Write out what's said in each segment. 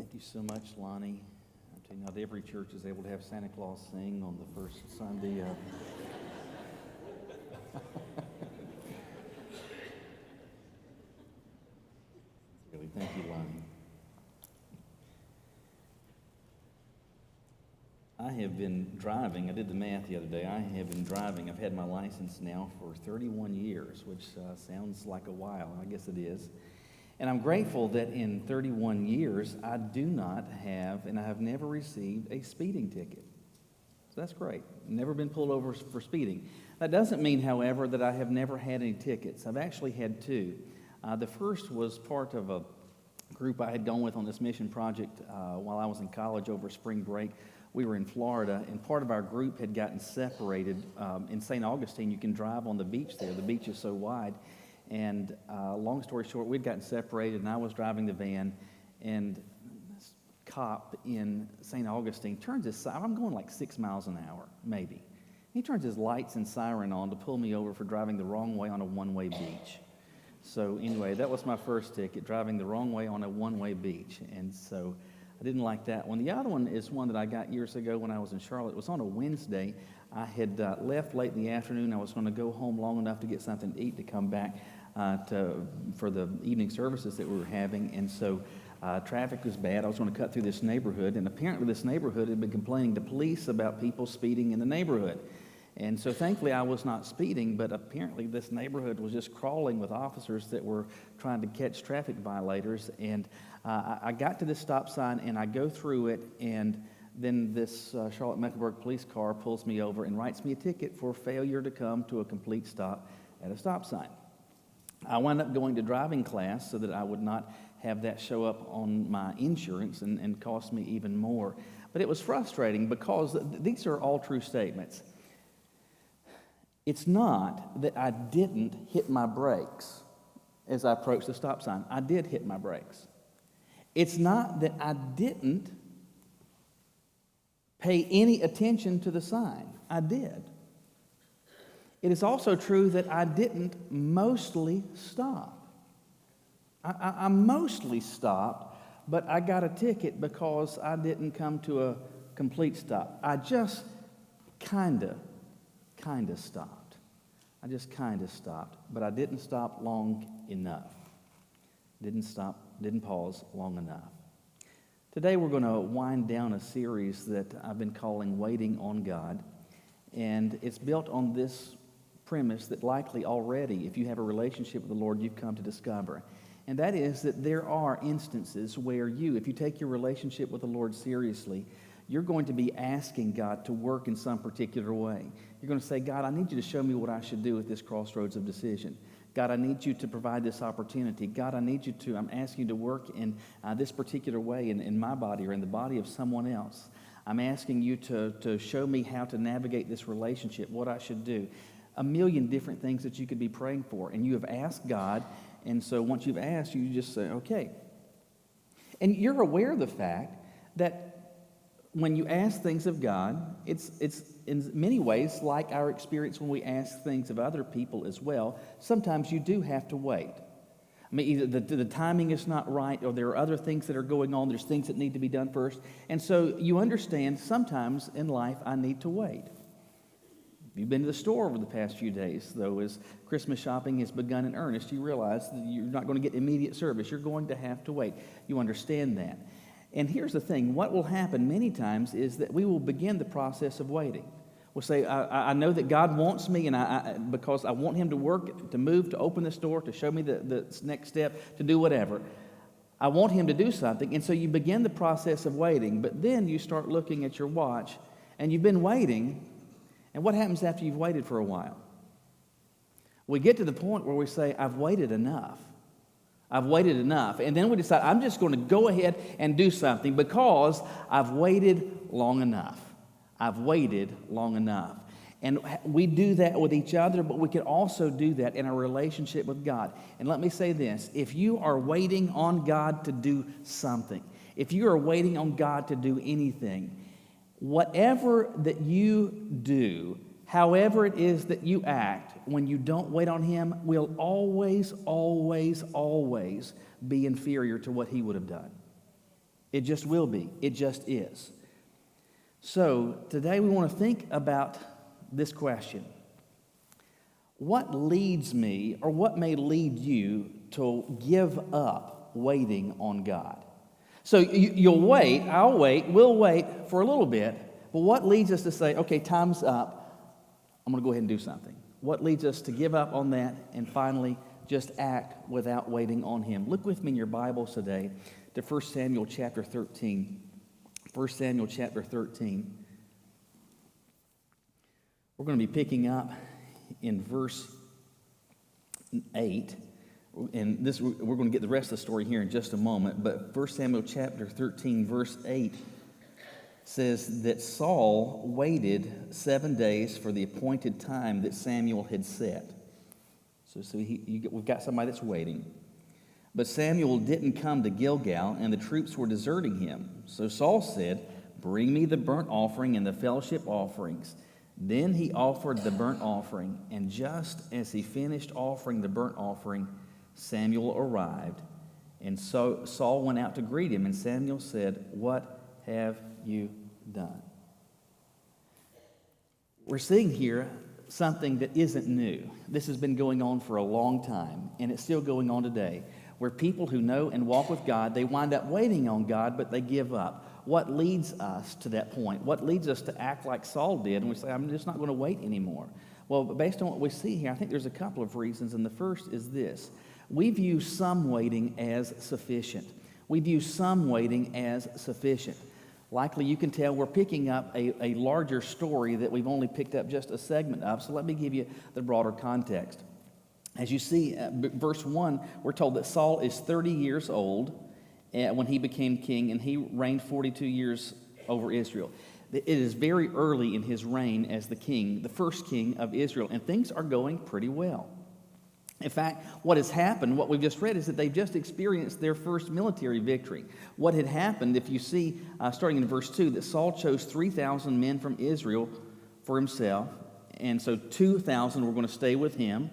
Thank you so much, Lonnie. I tell you, not every church is able to have Santa Claus sing on the first Sunday. Really, thank you, Lonnie. I have been driving. I did the math the other day. I have been driving. I've had my license now for 31 years, which sounds like a while. I guess it is. And I'm grateful that in 31 years, I do not have, and I have never received a speeding ticket. So that's great. Never been pulled over for speeding. That doesn't mean, however, that I have never had any tickets. I've actually had two. The first was part of a group I had gone with on this mission project while I was in college over spring break. We were in Florida, and part of our group had gotten separated. In St. Augustine, you can drive on the beach there. The beach is so wide. And long story short, we'd gotten separated, and I was driving the van, and this cop in St. Augustine turns his siren. I'm going like 6 miles an hour, maybe. He turns his lights and siren on to pull me over for driving the wrong way on a one-way beach. So anyway, that was my first ticket, driving the wrong way on a one-way beach. And so I didn't like that one. The other one is one that I got years ago when I was in Charlotte. It was on a Wednesday. I had left late in the afternoon. I was going to go home long enough to get something to eat to come back for the evening services that we were having. And so traffic was bad. I was going to cut through this neighborhood. And apparently this neighborhood had been complaining to police about people speeding in the neighborhood. And so thankfully I was not speeding, but apparently this neighborhood was just crawling with officers that were trying to catch traffic violators. And I got to this stop sign, and I go through it, and then this Charlotte-Mecklenburg police car pulls me over and writes me a ticket for failure to come to a complete stop at a stop sign. I wound up going to driving class so that I would not have that show up on my insurance and cost me even more. But it was frustrating because these are all true statements. It's not that I didn't hit my brakes as I approached the stop sign. I did hit my brakes. It's not that I didn't pay any attention to the sign. I did. It is also true that I didn't mostly stop. I mostly stopped, but I got a ticket because I didn't come to a complete stop. I just kind of stopped. I just kind of stopped, but I didn't stop long enough. Didn't pause long enough. Today we're going to wind down a series that I've been calling Waiting on God, and it's built on this premise that likely already, if you have a relationship with the Lord, you've come to discover. And that is that there are instances where if you take your relationship with the Lord seriously, you're going to be asking God to work in some particular way. You're going to say, God, I need you to show me what I should do at this crossroads of decision. God, I need you to provide this opportunity. God, I'm asking you to work in this particular way in my body or in the body of someone else. I'm asking you to show me how to navigate this relationship, what I should do. A million different things that you could be praying for. And you have asked God, and so once you've asked, you just say, okay. And you're aware of the fact that when you ask things of God, it's in many ways like our experience when we ask things of other people as well. Sometimes you do have to wait. I mean, either the timing is not right, or there are other things that are going on. There's things that need to be done first. And so you understand sometimes in life I need to wait. If you've been to the store over the past few days, though, as Christmas shopping has begun in earnest, you realize that you're not going to get immediate service. You're going to have to wait. You understand that. And here's the thing. What will happen many times is that we will begin the process of waiting. We'll say, I know that God wants me, and because I want him to work, to move, to open this door, to show me the next step, to do whatever. I want him to do something. And so you begin the process of waiting, but then you start looking at your watch, and you've been waiting. And what happens after you've waited for a while? We get to the point where we say, I've waited enough. I've waited enough. And then we decide, I'm just going to go ahead and do something because I've waited long enough. I've waited long enough. And we do that with each other, but we can also do that in our relationship with God. And let me say this. If you are waiting on God to do something, if you are waiting on God to do anything, whatever that you do, however it is that you act, when you don't wait on him, will always, always, always be inferior to what he would have done. It just will be. It just is. So today we want to think about this question. What leads me, or what may lead you to give up waiting on God? So you'll wait, I'll wait, we'll wait for a little bit, but what leads us to say, okay, time's up, I'm going to go ahead and do something? What leads us to give up on that and finally just act without waiting on Him? Look with me in your Bibles today to 1 Samuel chapter 13. 1 Samuel chapter 13. We're going to be picking up in verse 8. And this, we're going to get the rest of the story here in just a moment. But 1 Samuel chapter 13, verse 8 says that Saul waited 7 days for the appointed time that Samuel had set. So we've got somebody that's waiting. But Samuel didn't come to Gilgal, and the troops were deserting him. So Saul said, "Bring me the burnt offering and the fellowship offerings." Then he offered the burnt offering, and just as he finished offering the burnt offering, Samuel arrived, and so Saul went out to greet him, and Samuel said, "What have you done?" We're seeing here something that isn't new. This has been going on for a long time, and it's still going on today, where people who know and walk with God, they wind up waiting on God, but they give up. What leads us to that point? What leads us to act like Saul did, and we say, "I'm just not going to wait anymore"? Well, based on what we see here, I think there's a couple of reasons, and the first is this. We view some waiting as sufficient. We view some waiting as sufficient. Likely you can tell we're picking up a larger story that we've only picked up just a segment of, so let me give you the broader context. As you see, verse 1, we're told that Saul is 30 years old when he became king, and he reigned 42 years over Israel. It is very early in his reign as the king, the first king of Israel, and things are going pretty well. In fact, what has happened, what we've just read, is that they've just experienced their first military victory. What had happened, if you see, starting in verse 2, that Saul chose 3,000 men from Israel for himself, and so 2,000 were going to stay with him,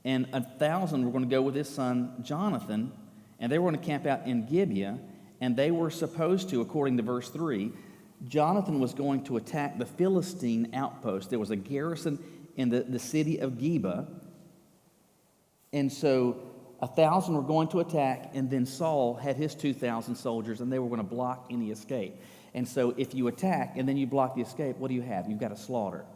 and 1,000 were going to go with his son Jonathan, and they were going to camp out in Gibeah, and they were supposed to, according to verse 3, Jonathan was going to attack the Philistine outpost. There was a garrison in the city of Geba, and so 1,000 were going to attack, and then Saul had his 2,000 soldiers, and they were going to block any escape. And so if you attack and then you block the escape, what do you have? You've got a slaughter.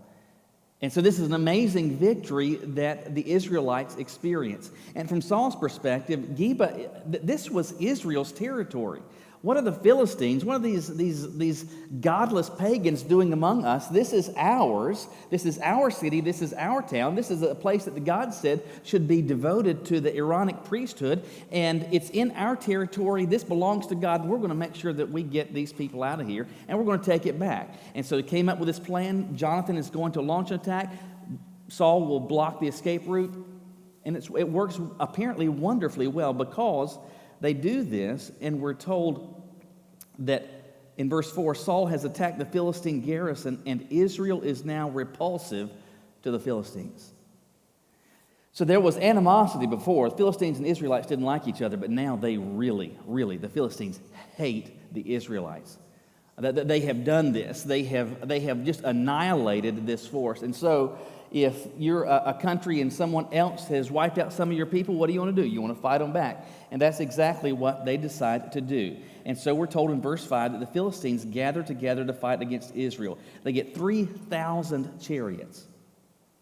And so this is an amazing victory that the Israelites experienced. And from Saul's perspective, Geba, this was Israel's territory. What are the Philistines, what are these godless pagans doing among us? This is ours. This is our city. This is our town. This is a place that God said should be devoted to the Aaronic priesthood. And it's in our territory. This belongs to God. We're going to make sure that we get these people out of here, and we're going to take it back. And so they came up with this plan. Jonathan is going to launch an attack. Saul will block the escape route. And it works apparently wonderfully well, because they do this, and we're told that in verse 4, Saul has attacked the Philistine garrison, and Israel is now repulsive to the Philistines. So there was animosity before. The Philistines and Israelites didn't like each other, but now they really, the Philistines hate the Israelites. They have done this. They have just annihilated this force. And so if you're a country and someone else has wiped out some of your people, what do you want to do? You want to fight them back. And that's exactly what they decided to do. And so we're told in verse 5 that the Philistines gather together to fight against Israel. They get 3,000 chariots.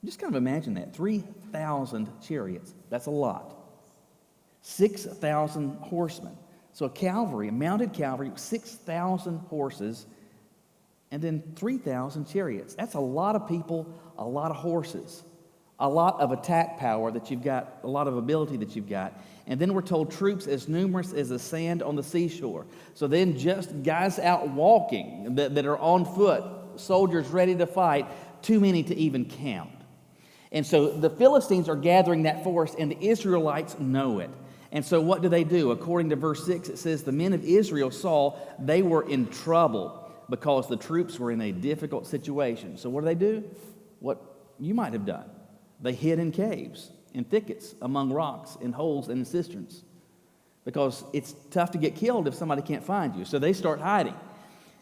Just kind of imagine that. 3,000 chariots. That's a lot. 6,000 horsemen. So a mounted cavalry, 6,000 horses, and then 3,000 chariots. That's a lot of people, a lot of horses, a lot of attack power that you've got, a lot of ability that you've got. And then we're told troops as numerous as the sand on the seashore. So then just guys out walking that are on foot, soldiers ready to fight, too many to even count. And so the Philistines are gathering that force, and the Israelites know it. And so what do? According to verse 6, it says the men of Israel saw they were in trouble because the troops were in a difficult situation. So what do? What you might have done. They hid in caves, in thickets, among rocks, in holes, and in cisterns. because it's tough to get killed if somebody can't find you. So they start hiding.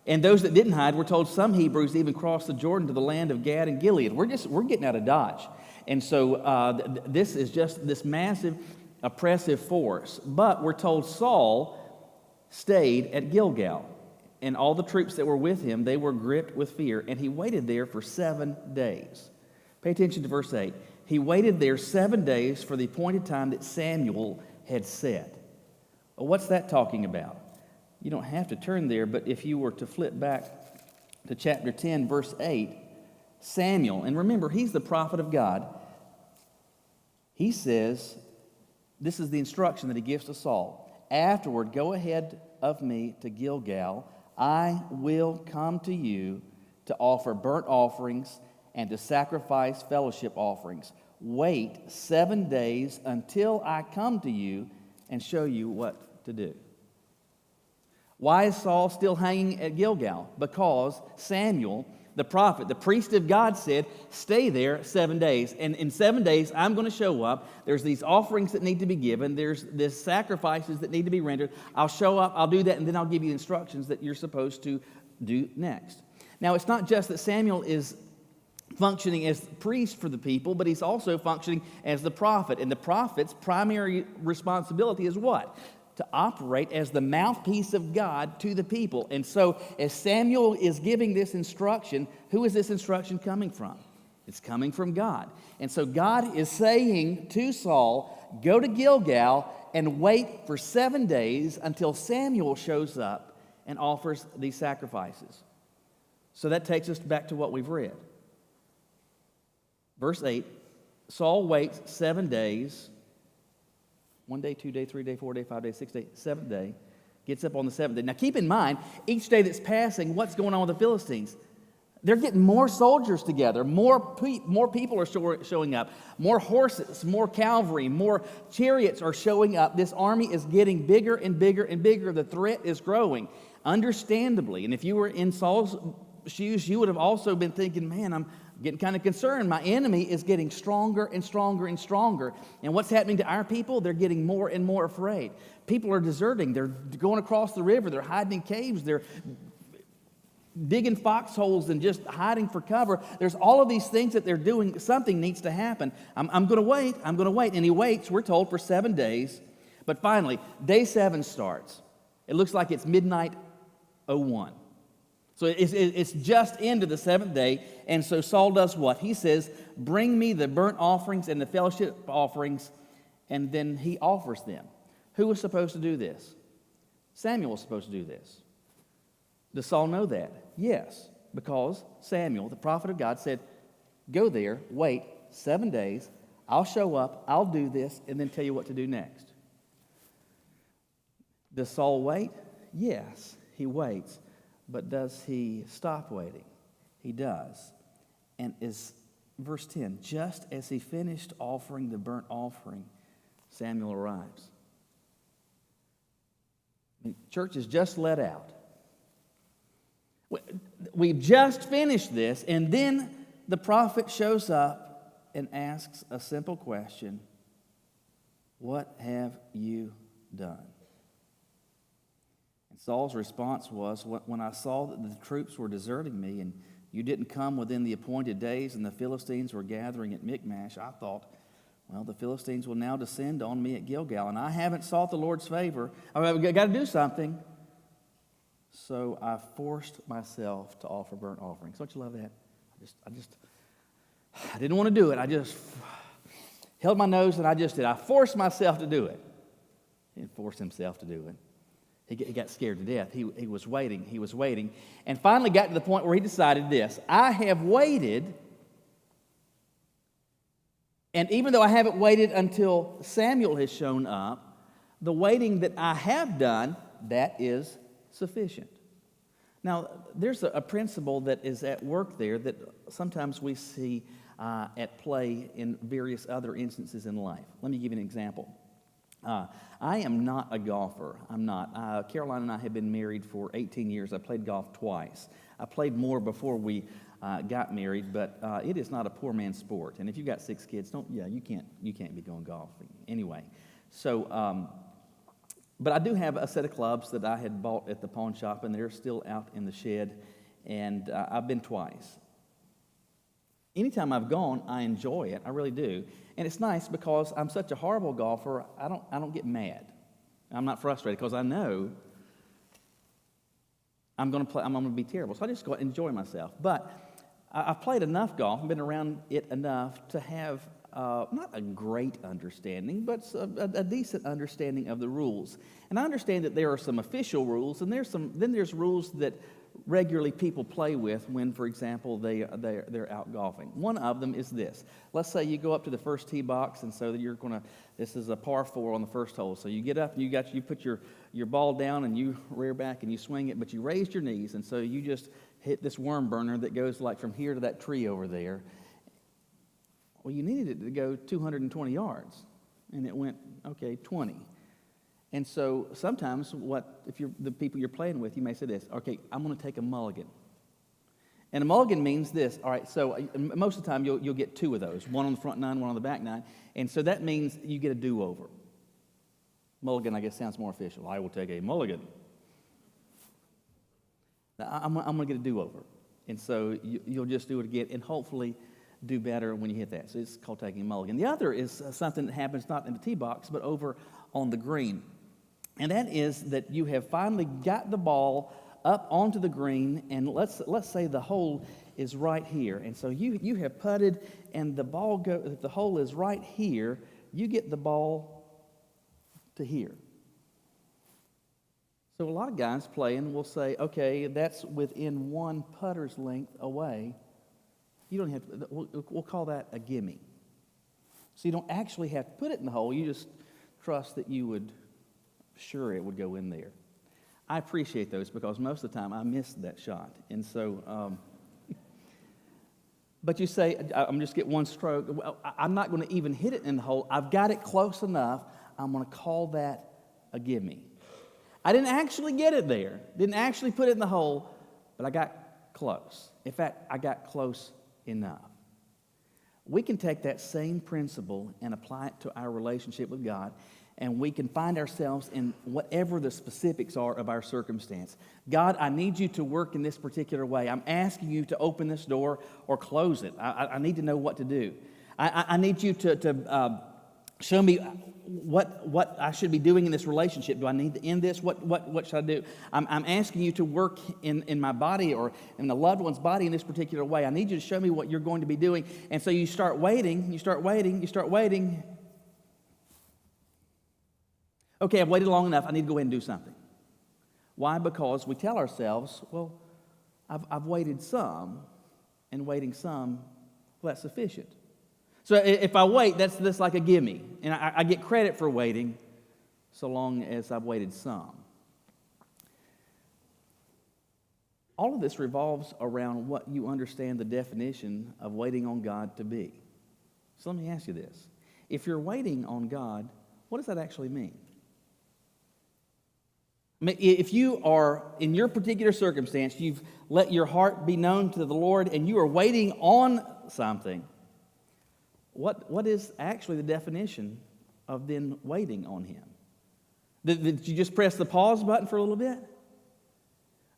And those that didn't hide, we're told some Hebrews even crossed the Jordan to the land of Gad and Gilead. We're getting out of Dodge. And so this is just this massive oppressive force. But we're told Saul stayed at Gilgal. And all the troops that were with him, they were gripped with fear. And he waited there for 7 days. Pay attention to verse 8. He waited there 7 days for the appointed time that Samuel had set. Well, what's that talking about? You don't have to turn there, but if you were to flip back to chapter 10, verse 8, Samuel, and remember, he's the prophet of God. He says, this is the instruction that he gives to Saul. Afterward, go ahead of me to Gilgal. I will come to you to offer burnt offerings and to sacrifice fellowship offerings. Wait 7 days until I come to you and show you what to do. Why is Saul still hanging at Gilgal? Because Samuel, the prophet, the priest of God, said, stay there 7 days. And in 7 days, I'm going to show up. There's these offerings that need to be given. There's this sacrifices that need to be rendered. I'll show up, I'll do that, and then I'll give you the instructions that you're supposed to do next. Now, it's not just that Samuel is functioning as priest for the people, but he's also functioning as the prophet. And the prophet's primary responsibility is what? To operate as the mouthpiece of God to the people. And so as Samuel is giving this instruction, who is this instruction coming from? It's coming from God. And so God is saying to Saul, go to Gilgal and wait for 7 days until Samuel shows up and offers these sacrifices. So that takes us back to what we've read. Verse 8, Saul waits 7 days. 1 day, 2 day, 3 day, 4 day, 5 day, 6 day, 7th day. Gets up on the 7th day. Now keep in mind, each day that's passing, what's going on with the Philistines? They're getting more soldiers together. More people are showing up. More horses, more cavalry, more chariots are showing up. This army is getting bigger and bigger and bigger. The threat is growing, understandably. And if you were in Saul's shoes, you would have also been thinking, man, I'm getting kind of concerned. My enemy is getting stronger and stronger and stronger. And what's happening to our people? They're getting more and more afraid. People are deserting. They're going across the river. They're hiding in caves. They're digging foxholes and just hiding for cover. There's all of these things that they're doing. Something needs to happen. I'm going to wait. I'm going to wait. And he waits, we're told, for 7 days. But finally, day 7 starts. It looks like it's midnight 01. So it's just into the 7th day, and so Saul does what? He says, bring me the burnt offerings and the fellowship offerings, and then he offers them. Who was supposed to do this? Samuel was supposed to do this. Does Saul know that? Yes, because Samuel, the prophet of God, said, go there, wait 7 days, I'll show up, I'll do this, and then tell you what to do next. Does Saul wait? Yes, he waits. But does he stop waiting? He does. And is verse 10, just as he finished offering the burnt offering, Samuel arrives. Church is just let out. We've just finished this, and then the prophet shows up and asks a simple question. What have you done? Saul's response was, when I saw that the troops were deserting me and you didn't come within the appointed days and the Philistines were gathering at Michmash, I thought, well, the Philistines will now descend on me at Gilgal, and I haven't sought the Lord's favor. I've got to do something. So I forced myself to offer burnt offerings. Don't you love that? I didn't want to do it. I just held my nose and I just did. I forced myself to do it. He didn't force himself to do it. He got scared to death. He was waiting, and finally got to the point where he decided this. I have waited, and even though I haven't waited until Samuel has shown up, the waiting that I have done, that is sufficient. Now, there's a principle that is at work there that sometimes we see at play in various other instances in life. Let me give you an example. I am not a golfer. I'm not. Caroline and I have been married for 18 years. I played golf twice. I played more before we got married, but it is not a poor man's sport. And if you've got 6 kids, you can't be going golfing anyway. So But I do have a set of clubs that I had bought at the pawn shop, and they're still out in the shed, and I've been twice. Anytime I've gone, I enjoy it. I really do. And it's nice because I'm such a horrible golfer, I don't get mad. I'm not frustrated because I know I'm going to be terrible. So I just go out and enjoy myself. But I've played enough golf, been around it enough to have not a great understanding, but a decent understanding of the rules. And I understand that there are some official rules, and there's rules that regularly people play with when, for example, they're out golfing. One of them is this. Let's say you go up to the first tee box, and so this is a par 4 on the first hole. So you get up and you put your ball down and you rear back and you swing it, but you raised your knees, and so you just hit this worm burner that goes like from here to that tree over there. Well, you needed it to go 220 yards, and it went, 20. And so sometimes if you're the people you're playing with, you may say this, okay, I'm going to take a mulligan. And a mulligan means this, all right, so most of the time you'll get 2 of those, one on the front 9, one on the back 9, and so that means you get a do-over. Mulligan, I guess, sounds more official. I will take a mulligan. Now, I'm going to get a do-over. And so you'll just do it again, and hopefully do better when you hit that. So it's called taking a mulligan. The other is something that happens not in the tee box, but over on the green. And that is that you have finally got the ball up onto the green, and let's say the hole is right here. And so you have putted, and the hole is right here. You get the ball to here. So a lot of guys playing will say, okay, that's within 1 putter's length away. You don't have to, we'll call that a gimme. So you don't actually have to put it in the hole. You just trust that it would go in there. I appreciate those because most of the time I missed that shot. And so, but you say, I'm just get 1 stroke. Well, I'm not going to even hit it in the hole. I've got it close enough. I'm going to call that a gimme. I didn't actually get it there. Didn't actually put it in the hole, but I got close. In fact, I got close enough. We can take that same principle and apply it to our relationship with God, and we can find ourselves in whatever the specifics are of our circumstance. God, I need you to work in this particular way. I'm asking you to open this door or close it. I need to know what to do. I need you to show me what I should be doing in this relationship. Do I need to end this? What should I do? I'm asking you to work in my body or in the loved one's body in this particular way. I need you to show me what you're going to be doing. And so you start waiting. Okay, I've waited long enough. I need to go ahead and do something. Why? Because we tell ourselves, well, I've waited some, and waiting some, well, that's sufficient. So if I wait, that's like a gimme. And I get credit for waiting so long as I've waited some. All of this revolves around what you understand the definition of waiting on God to be. So let me ask you this. If you're waiting on God, what does that actually mean? If you are, in your particular circumstance, you've let your heart be known to the Lord and you are waiting on something, what is actually the definition of then waiting on Him? Did you just press the pause button for a little bit?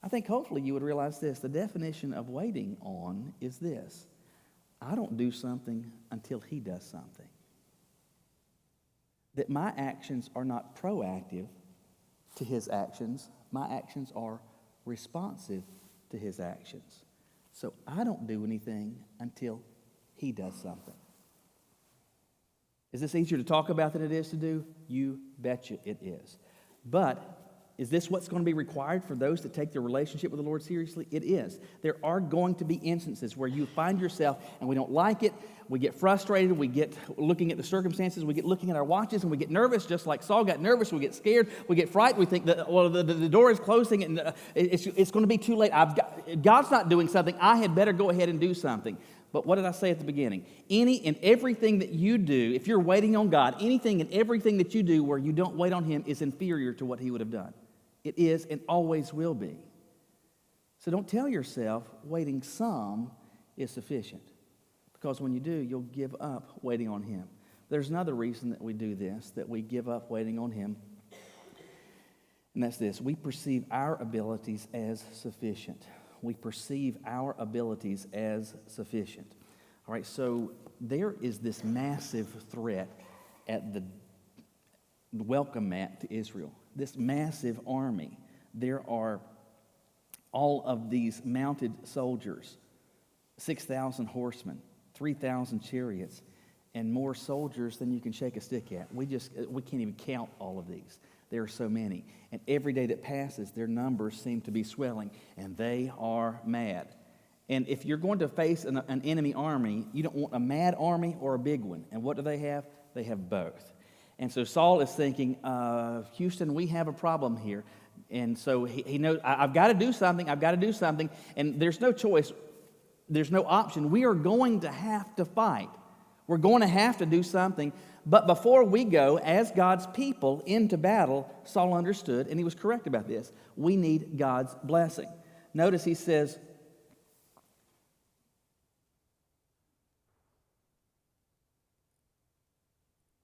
I think hopefully you would realize this. The definition of waiting on is this. I don't do something until He does something. That my actions are not proactive to His actions. My actions are responsive to His actions. So I don't do anything until He does something. Is this easier to talk about than it is to do? You betcha it is. But is this what's going to be required for those that take their relationship with the Lord seriously? It is. There are going to be instances where you find yourself and we don't like it, we get frustrated, we get looking at the circumstances, we get looking at our watches and we get nervous, just like Saul got nervous, we get scared, we get frightened, we think that the door is closing and it's going to be too late. God's not doing something, I had better go ahead and do something. But what did I say at the beginning? Any and everything that you do, if you're waiting on God, anything and everything that you do where you don't wait on Him is inferior to what He would have done. It is and always will be. So don't tell yourself waiting some is sufficient. Because when you do, you'll give up waiting on Him. There's another reason that we do this, that we give up waiting on Him. And that's this: we perceive our abilities as sufficient. We perceive our abilities as sufficient. All right, so there is this massive threat at the welcome mat to Israel. This massive army. There are all of these mounted soldiers, 6,000 horsemen, 3,000 chariots, and more soldiers than you can shake a stick at. We can't even count all of these. There are so many. And every day that passes, their numbers seem to be swelling, and they are mad. And if you're going to face an enemy army, you don't want a mad army or a big one. And what do they have? They have both. And so Saul is thinking, Houston, we have a problem here. And so he knows, I've got to do something. I've got to do something. And there's no choice. There's no option. We are going to have to fight. We're going to have to do something. But before we go, as God's people, into battle, Saul understood, and he was correct about this, we need God's blessing. Notice he says,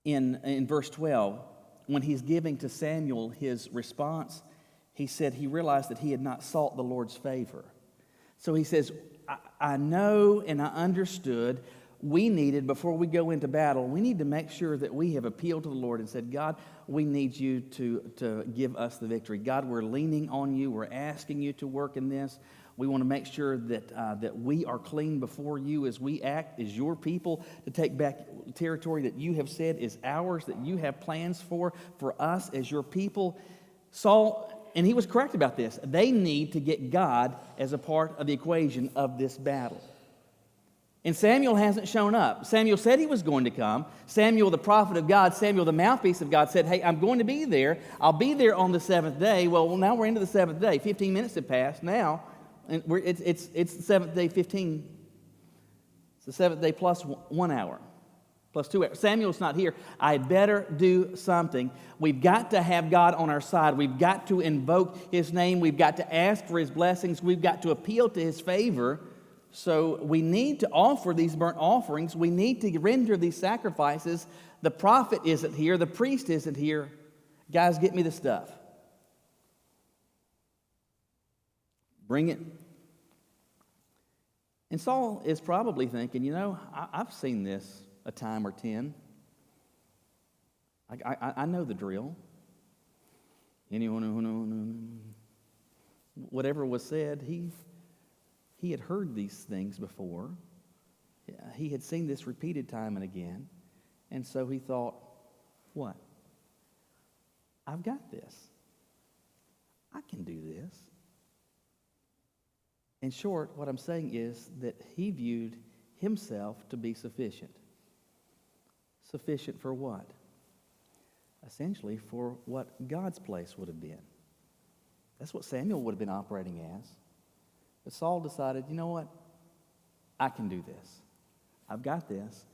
in verse 12, when he's giving to Samuel his response, he said he realized that he had not sought the Lord's favor. So he says, I know and I understood we needed, before we go into battle, we need to make sure that we have appealed to the Lord and said, God, we need you to give us the victory. God, we're leaning on you. We're asking you to work in this. We want to make sure that we are clean before you as we act as your people to take back territory that you have said is ours, that you have plans for us as your people. Saul, and he was correct about this, they need to get God as a part of the equation of this battle. And Samuel hasn't shown up. Samuel said he was going to come. Samuel, the prophet of God, Samuel, the mouthpiece of God, said, hey, I'm going to be there. I'll be there on the seventh day. Well, now we're into the seventh day. 15 minutes have passed now. And it's the seventh day, 15. It's the seventh day plus 1 hour, plus 2 hours. Samuel's not here. I had better do something. We've got to have God on our side. We've got to invoke his name. We've got to ask for his blessings. We've got to appeal to his favor. So we need to offer these burnt offerings. We need to render these sacrifices. The prophet isn't here. The priest isn't here. Guys, get me the stuff. Bring it. And Saul is probably thinking, I've seen this a time or 10. I know the drill. Anyone, whatever was said, he had heard these things before. He had seen this repeated time and again. And so he thought, what? I've got this. I can do this. In short, what I'm saying is that he viewed himself to be sufficient. Sufficient for what? Essentially for what God's place would have been. That's what Samuel would have been operating as. But Saul decided, you know what? I can do this. I've got this.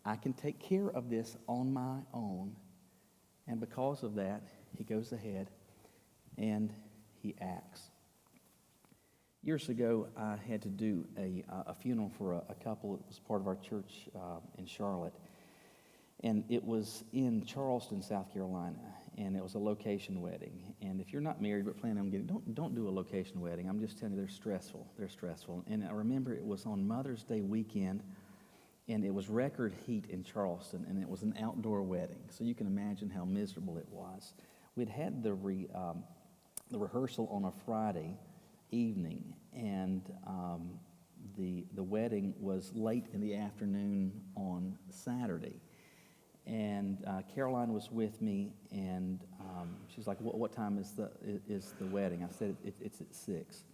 I can take care of this on my own. And because of that, he goes ahead and he acts. Years ago, I had to do a funeral for a couple. It was part of our church in Charlotte. And it was in Charleston, South Carolina. And it was a location wedding. And if you're not married but planning on getting, don't do a location wedding. I'm just telling you, they're stressful. They're stressful. And I remember it was on Mother's Day weekend, and it was record heat in Charleston, and it was an outdoor wedding. So you can imagine how miserable it was. We'd had the rehearsal on a Friday evening, and the wedding was late in the afternoon on Saturday. And Caroline was with me, and she's like, what time is the wedding? I said, it's at 6.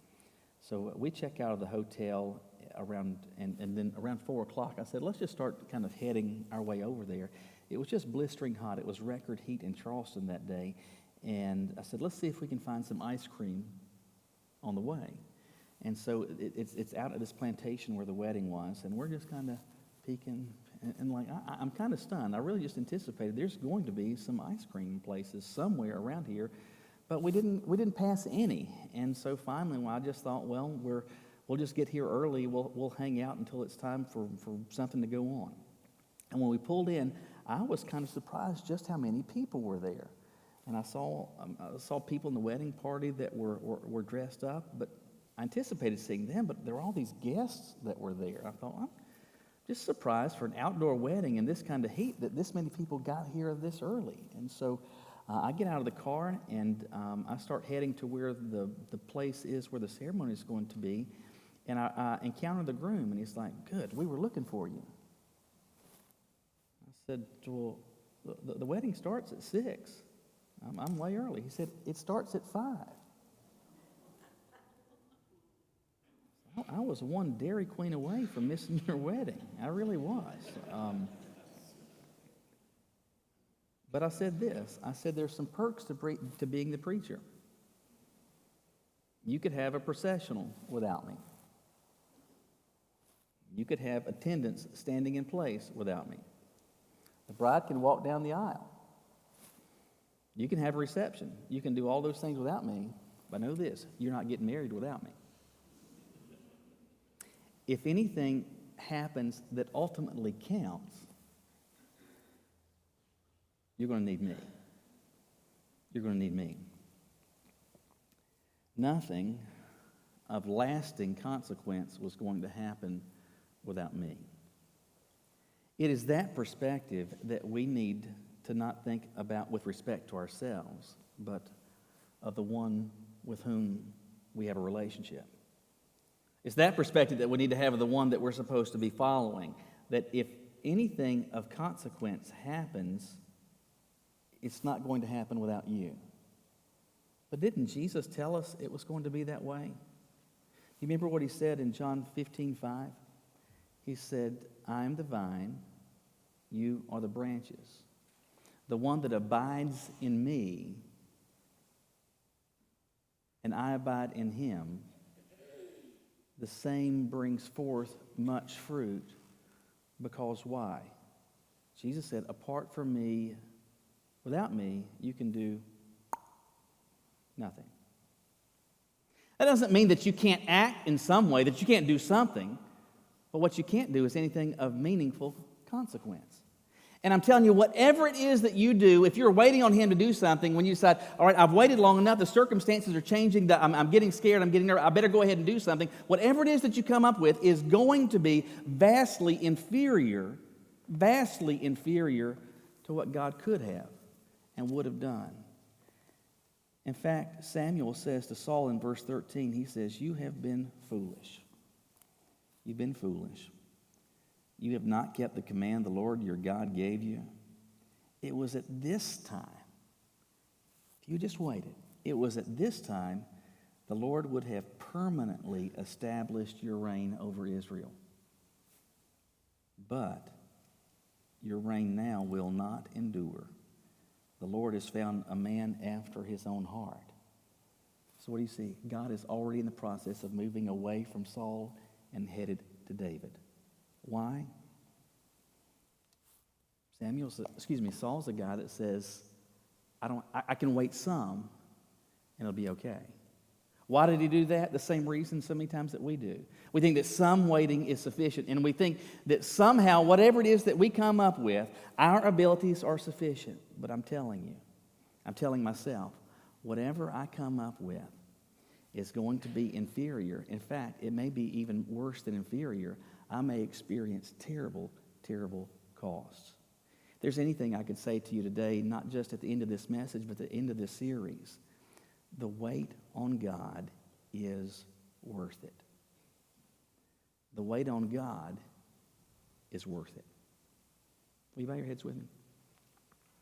So we check out of the hotel around, and then around 4 o'clock, I said, let's just start kind of heading our way over there. It was just blistering hot. It was record heat in Charleston that day. And I said, let's see if we can find some ice cream on the way. And so it's out at this plantation where the wedding was, and we're just kind of peeking. And like, I'm kind of stunned. I really just anticipated there's going to be some ice cream places somewhere around here, but we didn't pass any. And so finally, I just thought, well, we'll just get here early. We'll hang out until it's time for something to go on. And when we pulled in, I was kind of surprised just how many people were there. And I saw people in the wedding party that were dressed up, but I anticipated seeing them, but there were all these guests that were there. I thought, I'm just surprised for an outdoor wedding in this kind of heat that this many people got here this early. And so I get out of the car, and I start heading to where the place is where the ceremony is going to be. And I encounter the groom, and he's like, "Good, we were looking for you." I said, "Well, the wedding starts at 6. I'm way early." He said, "It starts at 5. I was one Dairy Queen away from missing your wedding. I really was. But I said this. I said there's some perks to being the preacher. You could have a processional without me. You could have attendants standing in place without me. The bride can walk down the aisle. You can have a reception. You can do all those things without me. But know this, you're not getting married without me. If anything happens that ultimately counts, you're going to need me. You're going to need me. Nothing of lasting consequence was going to happen without me. It is that perspective that we need to not think about with respect to ourselves, but of the one with whom we have a relationship. It's that perspective that we need to have of the one that we're supposed to be following, that if anything of consequence happens, it's not going to happen without you. But didn't Jesus tell us it was going to be that way? You remember what he said in John 15:5? He said, "I am the vine, you are the branches. The one that abides in me, and I abide in him, the same brings forth much fruit." Because why? Jesus said, apart from me, without me, you can do nothing. That doesn't mean that you can't act in some way, that you can't do something. But what you can't do is anything of meaningful consequence. And I'm telling you, whatever it is that you do, if you're waiting on him to do something, when you decide, all right, I've waited long enough, the circumstances are changing, I'm getting scared, I'm getting nervous, I better go ahead and do something. Whatever it is that you come up with is going to be vastly inferior to what God could have and would have done. In fact, Samuel says to Saul in verse 13, he says, "You have been foolish. You've been foolish. You have not kept the command the Lord your God gave you." It was at this time, if you just waited, it was at this time the Lord would have permanently established your reign over Israel. But your reign now will not endure. The Lord has found a man after his own heart. So what do you see? God is already in the process of moving away from Saul and headed to David. Why? Saul's a guy that says, I can wait some and it'll be okay. Why did he do that? The same reason so many times that we do. We think that some waiting is sufficient, and we think that somehow, whatever it is that we come up with, our abilities are sufficient. But I'm telling myself, whatever I come up with is going to be inferior. In fact, it may be even worse than inferior. I may experience terrible, terrible costs. If there's anything I could say to you today, not just at the end of this message, but at the end of this series, the wait on God is worth it. The wait on God is worth it. Will you bow your heads with me?